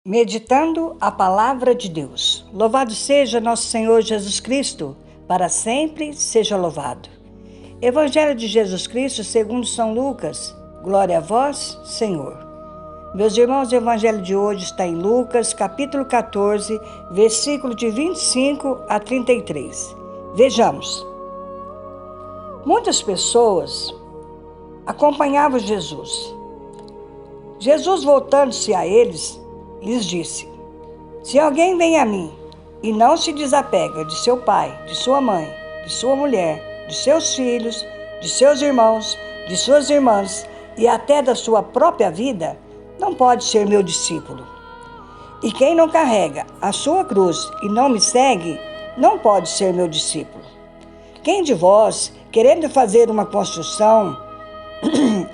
Meditando a Palavra de Deus. Louvado seja nosso Senhor Jesus Cristo, para sempre seja louvado. Evangelho de Jesus Cristo segundo São Lucas. Glória a vós, Senhor. Meus irmãos, o Evangelho de hoje está em Lucas, capítulo 14, versículo de 25 a 33. Vejamos. Muitas pessoas acompanhavam Jesus. Jesus, voltando-se a eles, lhes disse: se alguém vem a mim e não se desapega de seu pai, de sua mãe, de sua mulher, de seus filhos, de seus irmãos, de suas irmãs e até da sua própria vida, não pode ser meu discípulo. E quem não carrega a sua cruz e não me segue, não pode ser meu discípulo. Quem de vós, querendo fazer uma construção,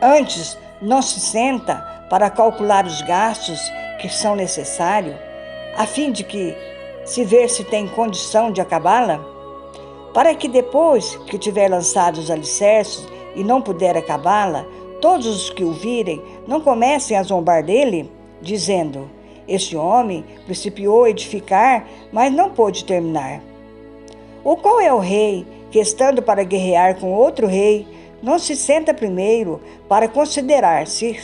antes não se senta para calcular os gastos que são necessários, a fim de que se ver se tem condição de acabá-la, para que depois que tiver lançado os alicerces e não puder acabá-la, todos os que o virem não comecem a zombar dele, dizendo: este homem principiou a edificar, mas não pôde terminar. Ou qual é o rei que, estando para guerrear com outro rei, não se senta primeiro para considerar se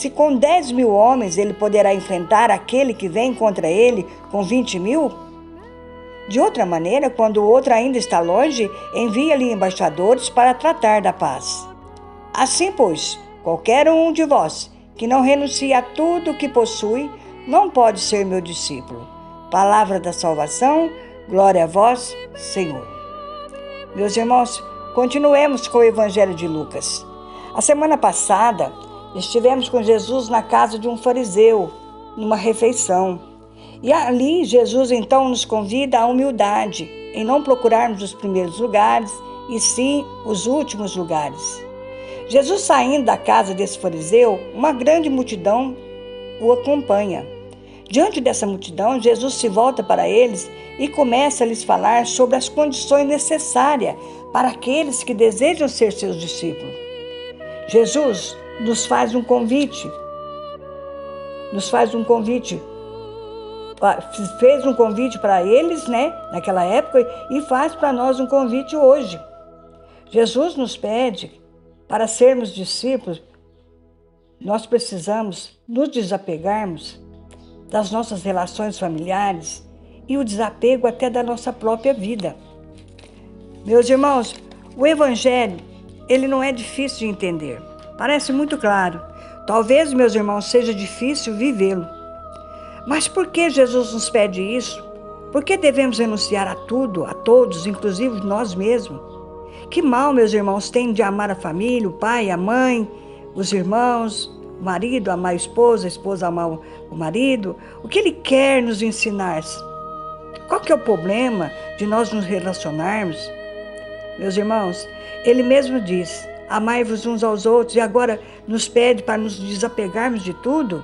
com 10.000 homens ele poderá enfrentar aquele que vem contra ele com 20.000? De outra maneira, quando o outro ainda está longe, envia-lhe embaixadores para tratar da paz. Assim, pois, qualquer um de vós que não renuncie a tudo o que possui, não pode ser meu discípulo. Palavra da salvação, glória a vós, Senhor. Meus irmãos, continuemos com o Evangelho de Lucas. A semana passada, estivemos com Jesus na casa de um fariseu, numa refeição. E ali Jesus então nos convida à humildade, em não procurarmos os primeiros lugares, e sim os últimos lugares. Jesus, saindo da casa desse fariseu, uma grande multidão o acompanha. Diante dessa multidão, Jesus se volta para eles e começa a lhes falar sobre as condições necessárias para aqueles que desejam ser seus discípulos. Jesus nos faz um convite. Fez um convite para eles, naquela época, e faz para nós um convite hoje. Jesus nos pede, para sermos discípulos, nós precisamos nos desapegarmos das nossas relações familiares e o desapego até da nossa própria vida. Meus irmãos, o Evangelho, ele não é difícil de entender. Parece muito claro. Talvez, meus irmãos, seja difícil vivê-lo. Mas por que Jesus nos pede isso? Por que devemos renunciar a tudo, a todos, inclusive nós mesmos? Que mal, meus irmãos, tem de amar a família, o pai, a mãe, os irmãos, o marido, amar a esposa amar o marido? O que ele quer nos ensinar? Qual que é o problema de nós nos relacionarmos? Meus irmãos, ele mesmo diz: amai-vos uns aos outros, e agora nos pede para nos desapegarmos de tudo?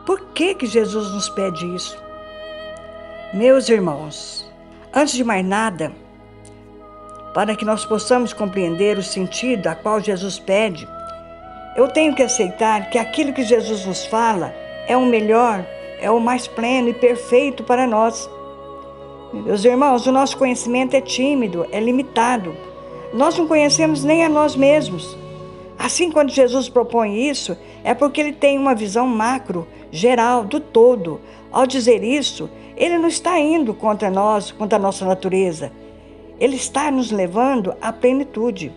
Por que Jesus nos pede isso? Meus irmãos, antes de mais nada, para que nós possamos compreender o sentido a qual Jesus pede, eu tenho que aceitar que aquilo que Jesus nos fala é o melhor, é o mais pleno e perfeito para nós. Meus irmãos, o nosso conhecimento é tímido, é limitado. Nós não conhecemos nem a nós mesmos. Assim, quando Jesus propõe isso, é porque ele tem uma visão macro, geral, do todo. Ao dizer isso, ele não está indo contra nós, contra a nossa natureza. Ele está nos levando à plenitude.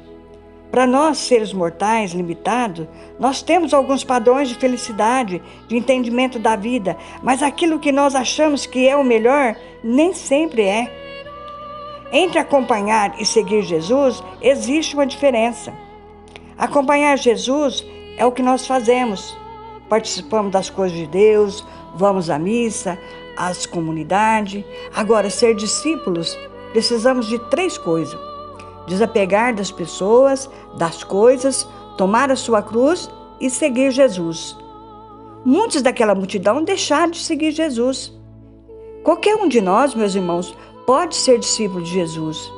Para nós, seres mortais, limitados, nós temos alguns padrões de felicidade, de entendimento da vida, mas aquilo que nós achamos que é o melhor, nem sempre é. Entre acompanhar e seguir Jesus, existe uma diferença. Acompanhar Jesus é o que nós fazemos. Participamos das coisas de Deus, vamos à missa, às comunidades. Agora, ser discípulos, precisamos de 3 coisas: desapegar das pessoas, das coisas, tomar a sua cruz e seguir Jesus. Muitos daquela multidão deixaram de seguir Jesus. Qualquer um de nós, meus irmãos, pode ser discípulo de Jesus.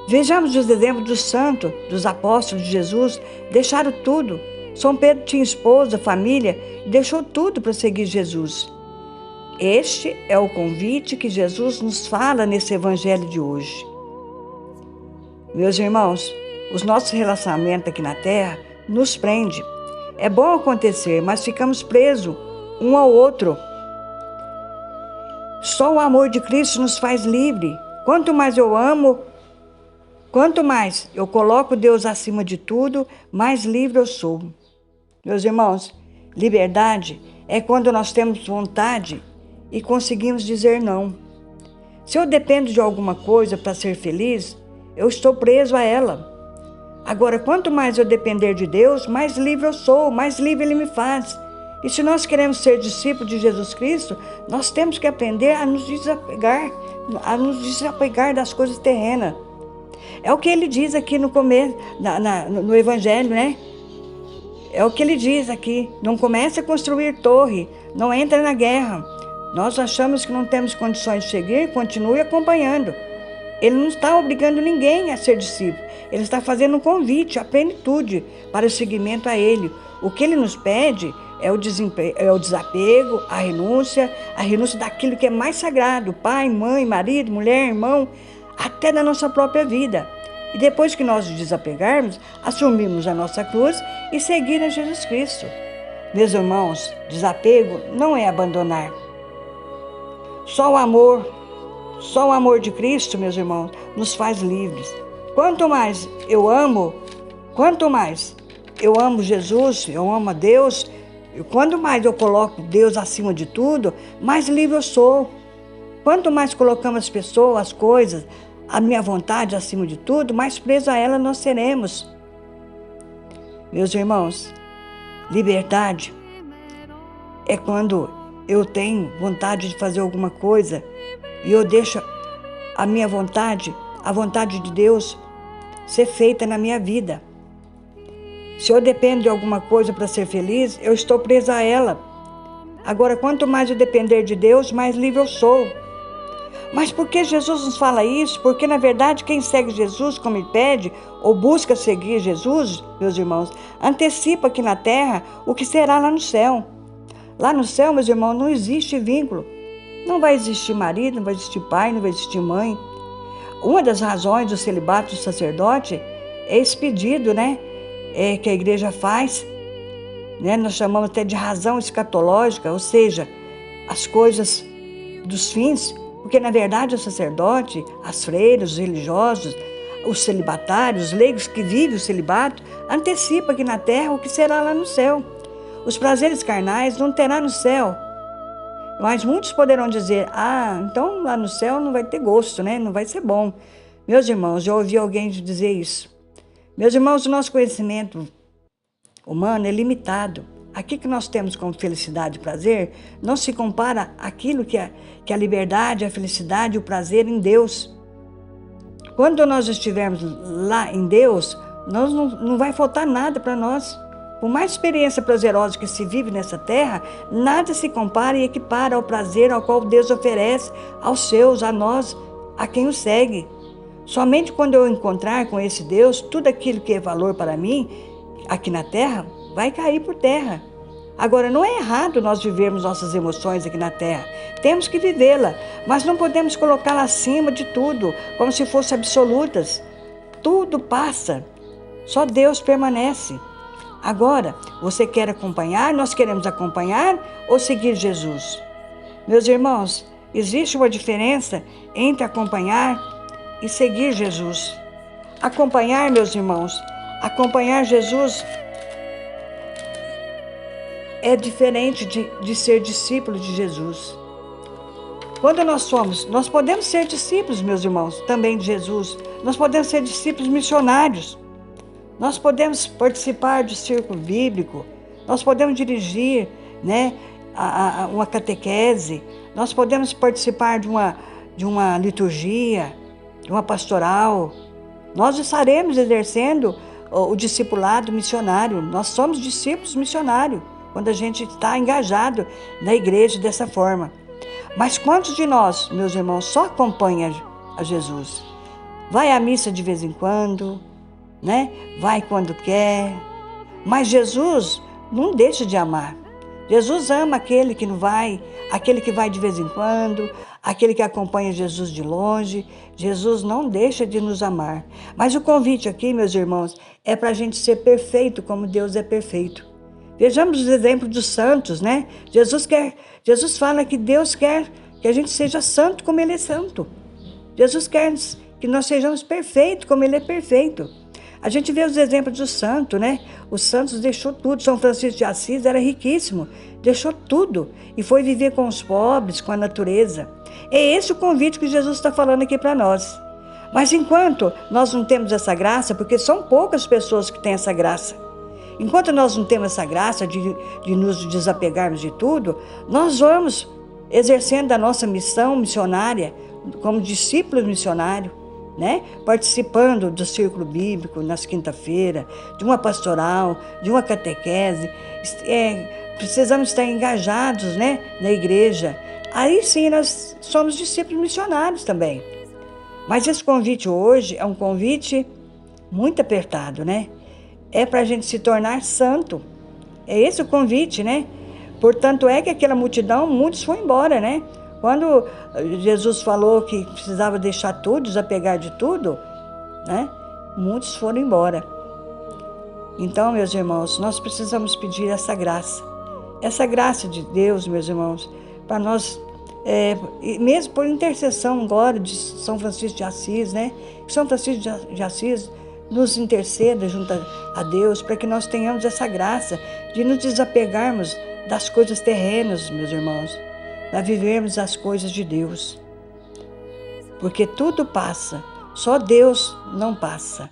Vejamos os exemplos dos santos, dos apóstolos de Jesus, deixaram tudo, São Pedro tinha esposa, família, e deixou tudo para seguir Jesus. Este é o convite que Jesus nos fala nesse evangelho de hoje. Meus irmãos, os nossos relacionamentos aqui na terra nos prendem. É bom acontecer, mas ficamos presos um ao outro. Só o amor de Cristo nos faz livre. Quanto mais eu amo, quanto mais eu coloco Deus acima de tudo, mais livre eu sou. Meus irmãos, liberdade é quando nós temos vontade e conseguimos dizer não. Se eu dependo de alguma coisa para ser feliz, eu estou preso a ela. Agora, quanto mais eu depender de Deus, mais livre eu sou, mais livre Ele me faz. E se nós queremos ser discípulos de Jesus Cristo, nós temos que aprender a nos desapegar das coisas terrenas. É o que Ele diz aqui no começo, no Evangelho, né? É o que Ele diz aqui. Não comece a construir torre, não entre na guerra. Nós achamos que não temos condições de seguir, continue acompanhando. Ele não está obrigando ninguém a ser discípulo. Ele está fazendo um convite, a plenitude para o seguimento a Ele. O que Ele nos pede é o desapego, a renúncia daquilo que é mais sagrado, pai, mãe, marido, mulher, irmão, até da nossa própria vida. E depois que nós nos desapegarmos, assumirmos a nossa cruz e seguir a Jesus Cristo. Meus irmãos, desapego não é abandonar. Só o amor de Cristo, meus irmãos, nos faz livres. Quanto mais eu amo Jesus, eu amo a Deus, e quanto mais eu coloco Deus acima de tudo, mais livre eu sou. Quanto mais colocamos as pessoas, as coisas, a minha vontade acima de tudo, mais preso a ela nós seremos. Meus irmãos, liberdade é quando eu tenho vontade de fazer alguma coisa e eu deixo a minha vontade, a vontade de Deus, ser feita na minha vida. Se eu dependo de alguma coisa para ser feliz, eu estou presa a ela. Agora, quanto mais eu depender de Deus, mais livre eu sou. Mas por que Jesus nos fala isso? Porque, na verdade, quem segue Jesus, como Ele pede, ou busca seguir Jesus, meus irmãos, antecipa aqui na terra o que será lá no céu. Lá no céu, meus irmãos, não existe vínculo. Não vai existir marido, não vai existir pai, não vai existir mãe. Uma das razões do celibato do sacerdote é esse pedido, né? Que a igreja faz, né? Nós chamamos até de razão escatológica, ou seja, as coisas dos fins, porque na verdade o sacerdote, as freiras, os religiosos, os celibatários, os leigos que vivem o celibato, antecipa aqui na terra o que será lá no céu. Os prazeres carnais não terá no céu. Mas muitos poderão dizer, então lá no céu não vai ter gosto, né? Não vai ser bom. Meus irmãos, eu ouvi alguém dizer isso. Meus irmãos, o nosso conhecimento humano é limitado. Aquilo que nós temos como felicidade e prazer não se compara àquilo que a liberdade, a felicidade e o prazer em Deus. Quando nós estivermos lá em Deus, não vai faltar nada para nós. Por mais experiência prazerosa que se vive nessa terra, nada se compara e equipara ao prazer ao qual Deus oferece aos seus, a nós, a quem o segue. Somente quando eu encontrar com esse Deus, tudo aquilo que é valor para mim, aqui na terra, vai cair por terra. Agora, não é errado nós vivermos nossas emoções aqui na terra. Temos que vivê-la, mas não podemos colocá-la acima de tudo, como se fossem absolutas. Tudo passa, só Deus permanece. Agora, você quer acompanhar? Nós queremos acompanhar ou seguir Jesus? Meus irmãos, existe uma diferença entre acompanhar e seguir Jesus. Acompanhar, meus irmãos, acompanhar Jesus é diferente de ser discípulo de Jesus. Quando nós podemos ser discípulos, meus irmãos, também de Jesus. Nós podemos ser discípulos missionários. Nós podemos participar do círculo bíblico, nós podemos dirigir, né, uma catequese, nós podemos participar de uma liturgia, de uma pastoral. Nós estaremos exercendo o discipulado missionário. Nós somos discípulos missionários quando a gente está engajado na igreja dessa forma. Mas quantos de nós, meus irmãos, só acompanham a Jesus? Vai à missa de vez em quando, né? Vai quando quer, Mas Jesus não deixa de amar. Jesus ama aquele que não vai, aquele que vai de vez em quando, aquele que acompanha Jesus de longe. Jesus não deixa de nos amar. Mas o convite aqui, meus irmãos, é para a gente ser perfeito como Deus é perfeito. Vejamos os exemplos dos santos, né? Jesus fala que Deus quer que a gente seja santo como Ele é santo. Jesus quer que nós sejamos perfeitos como Ele é perfeito. A gente vê os exemplos dos santos, né? Os santos deixou tudo. São Francisco de Assis era riquíssimo, deixou tudo e foi viver com os pobres, com a natureza. É esse o convite que Jesus está falando aqui para nós. Mas enquanto nós não temos essa graça, porque são poucas pessoas que têm essa graça, enquanto nós não temos essa graça de nos desapegarmos de tudo, nós vamos exercendo a nossa missão missionária como discípulos missionários, né? Participando do círculo bíblico nas quinta-feira, de uma pastoral, de uma catequese. Precisamos estar engajados, né, na igreja. Aí sim nós somos discípulos missionários também. Mas esse convite hoje é um convite muito apertado, né? É para a gente se tornar santo. É esse o convite, né? Portanto, é que aquela multidão, muitos foram embora, né? Quando Jesus falou que precisava deixar tudo, desapegar de tudo, né? Muitos foram embora. Então, meus irmãos, nós precisamos pedir essa graça de Deus, meus irmãos, para nós, mesmo por intercessão agora de São Francisco de Assis, né? Que São Francisco de Assis nos interceda junto a Deus, para que nós tenhamos essa graça de nos desapegarmos das coisas terrenas, meus irmãos, para vivermos as coisas de Deus. Porque tudo passa, só Deus não passa.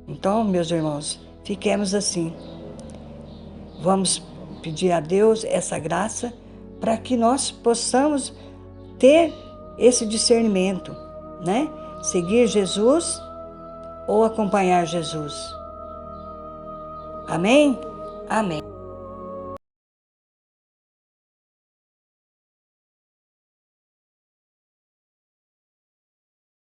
Então, meus irmãos, fiquemos assim. Vamos pedir a Deus essa graça para que nós possamos ter esse discernimento, né? Seguir Jesus ou acompanhar Jesus. Amém? Amém.